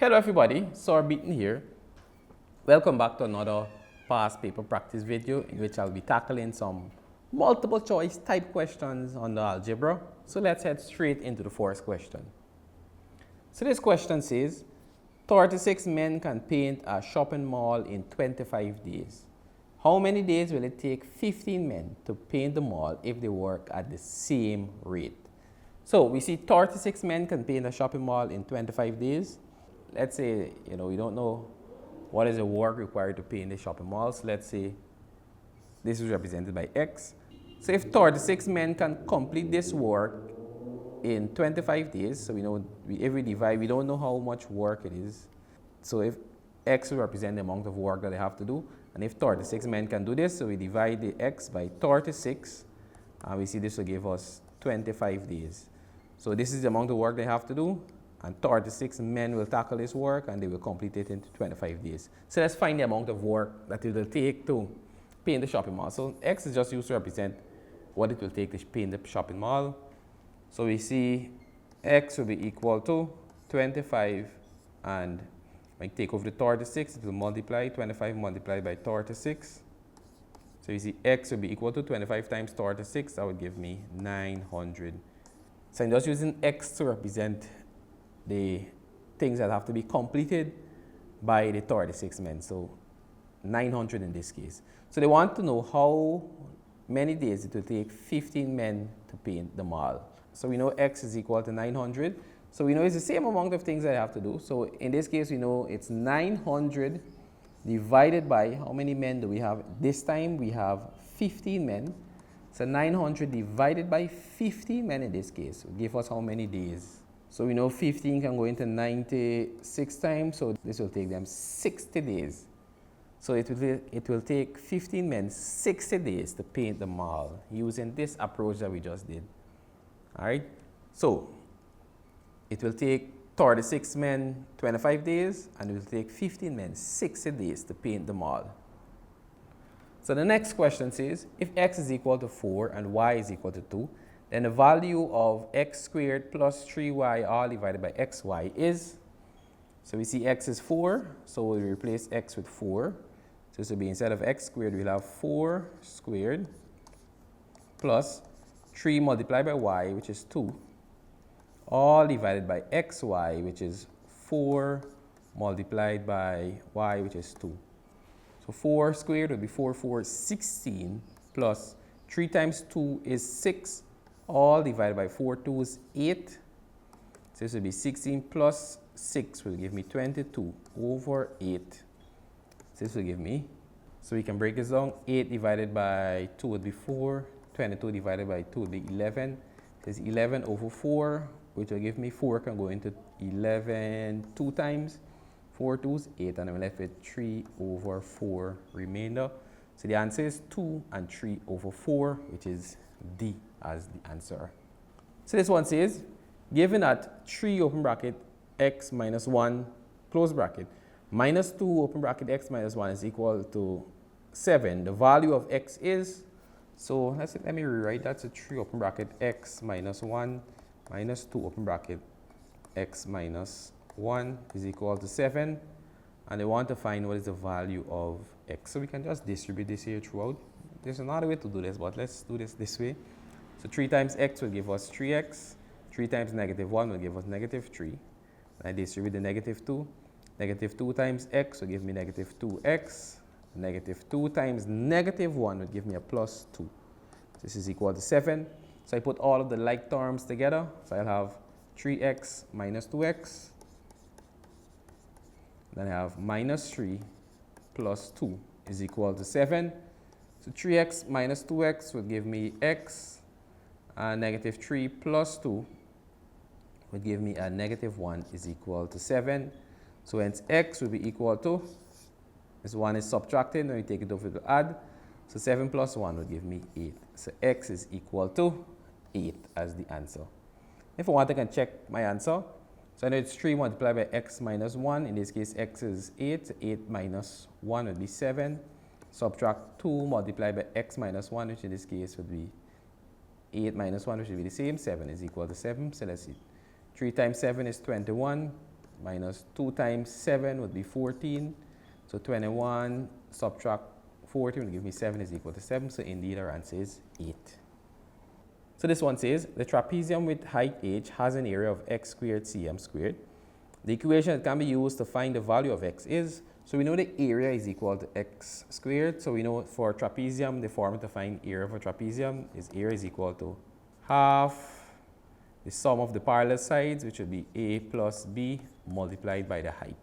Hello everybody, Sir Beaton here. Welcome back to another past paper practice video in which I'll be tackling some multiple choice type questions on the algebra. So let's head straight into the first question. So this question says, 36 men can paint a shopping mall in 25 days. How many days will it take 15 men to paint the mall if they work at the same rate? So we see 36 men can paint a shopping mall in 25 days. Let's say, we don't know what is the work required to paint the shopping mall. So let's say this is represented by X. So if 36 men can complete this work in 25 days, so we know if we divide, we don't know how much work it is. So if X will represent the amount of work that they have to do, and if 36 men can do this, so we divide the X by 36, and we see this will give us 25 days. So this is the amount of work they have to do, and 36 men will tackle this work and they will complete it in 25 days. So let's find the amount of work that it will take to paint the shopping mall. So X is just used to represent what it will take to paint the shopping mall. So we see X will be equal to 25, and when you take over the 36, it will multiply 25 multiplied by 36. So you see X will be equal to 25 times 36, that would give me 900. So I'm just using X to represent the things that have to be completed by the 36 men. So 900 in this case. So they want to know how many days it will take 15 men to paint the mall. So we know X is equal to 900. So we know it's the same amount of things I have to do. So in this case, we know it's 900 divided by how many men do we have? This time we have 15 men. So 900 divided by 15 men in this case will give us how many days? So we know 15 can go into 96 times, so this will take them 60 days. So it will take 15 men 60 days to paint the mall using this approach that we just did. All right, so it will take 36 men 25 days, and it will take 15 men 60 days to paint the mall. So the next question says, if X is equal to 4 and Y is equal to 2, then the value of X squared plus 3Y all divided by XY is, so we see X is 4, so we'll replace X with 4. So this will be, instead of X squared, we'll have 4 squared plus 3 multiplied by Y, which is 2, all divided by XY, which is 4 multiplied by Y, which is 2. So 4 squared would be 4, 4, 16, plus 3 times 2 is 6, all divided by 4, 2 is 8. So this will be 16 plus 6 will give me 22 over 8. So this will give me, so we can break this down, 8 divided by 2 would be 4, 22 divided by 2 would be 11. This is 11 over 4, which will give me 4 can go into 11 2 times. 4 2s 8, and I'm left with 3 over 4 remainder. So the answer is 2 and 3 over 4, which is D as the answer. So this one says, given that 3 open bracket x minus 1 close bracket minus 2 open bracket x minus 1 is equal to 7, the value of x is, so let me rewrite that. So 3 open bracket x minus 1 minus 2 open bracket x minus 1 is equal to 7, and they want to find what is the value of x. So we can just distribute this here throughout. There's another way to do this, but let's do this way. So 3 times x will give us 3x. 3 times negative 1 will give us negative 3. I distribute the negative 2. Negative 2 times x will give me negative 2x. Negative 2 times negative 1 will give me a plus 2. This is equal to 7. So I put all of the like terms together. So I'll have 3x minus 2x. Then I have minus 3 plus 2 is equal to 7. So 3x minus 2x would give me x, and negative 3 plus 2 would give me a negative 1 is equal to 7. So hence x will be equal to, this 1 is subtracted, when we take it over to add. So 7 plus 1 would give me 8. So x is equal to 8 as the answer. If I want, I can check my answer. So I know it's 3 multiplied by x minus 1. In this case, x is 8. 8 minus 1 would be 7. Subtract 2 multiplied by x minus 1, which in this case would be 8 minus 1, which would be the same. 7 is equal to 7. So let's see. 3 times 7 is 21. minus 2 times 7 would be 14. So 21 subtract 14 will give me 7 is equal to 7. So indeed our answer is 8. So this one says, the trapezium with height h has an area of x squared cm squared. The equation that can be used to find the value of x is, so we know the area is equal to x squared. So we know for trapezium, the formula to find area for trapezium is area is equal to half the sum of the parallel sides, which would be a plus b multiplied by the height.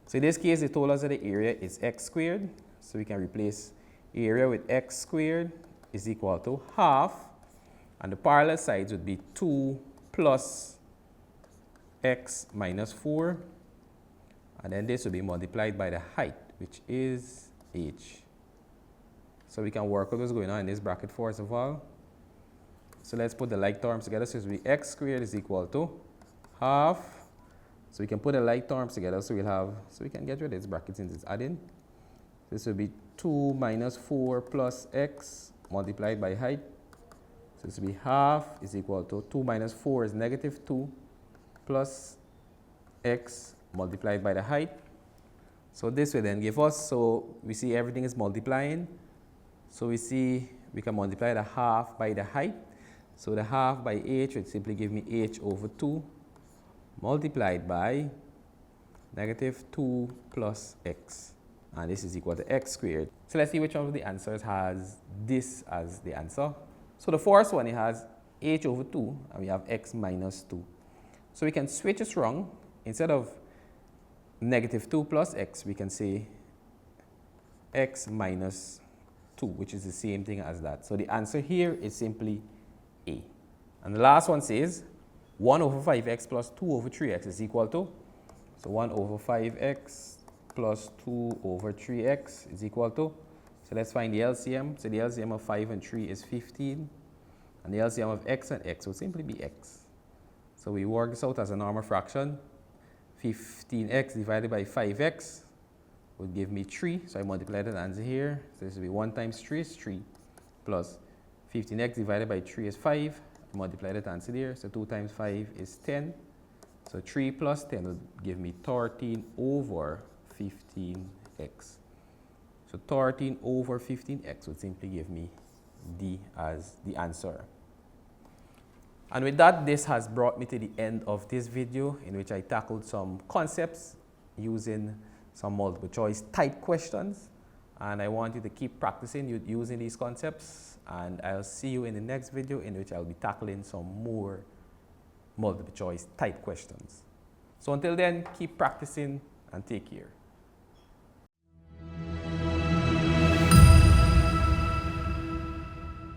So in this case, they told us that the area is x squared. So we can replace area with x squared is equal to half. And the parallel sides would be 2 plus x minus 4. And then this will be multiplied by the height, which is h. So we can work out what's going on in this bracket first of all. So let's put the like terms together. So it will be x squared is equal to half. So we can put the like terms together. So we'll have, so we can get rid of this bracket since it's adding. This will be 2 minus 4 plus x multiplied by height. So this will be half is equal to 2 minus 4 is negative 2 plus x multiplied by the height. So this will then give us, so we see everything is multiplying. So we see we can multiply the half by the height. So the half by h would simply give me h over 2 multiplied by negative 2 plus x. And this is equal to x squared. So let's see which one of the answers has this as the answer. So the first one, it has h over 2, and we have x minus 2. So we can switch this wrong. Instead of negative 2 plus x, we can say x minus 2, which is the same thing as that. So the answer here is simply A. And the last one says 1 over 5x plus 2 over 3x is equal to, so 1 over 5x plus 2 over 3x is equal to, so let's find the LCM. So the LCM of 5 and 3 is 15. And the LCM of x and x would simply be x. So we work this out as a normal fraction. 15x divided by 5x would give me 3. So I multiply that answer here. So this will be 1 times 3 is 3 plus 15x divided by 3 is 5. I multiply that answer there. So 2 times 5 is 10. So 3 plus 10 would give me 13 over 15x. So 13 over 15x would simply give me D as the answer. And with that, this has brought me to the end of this video in which I tackled some concepts using some multiple choice type questions. And I want you to keep practicing using these concepts. And I'll see you in the next video in which I'll be tackling some more multiple choice type questions. So until then, keep practicing and take care.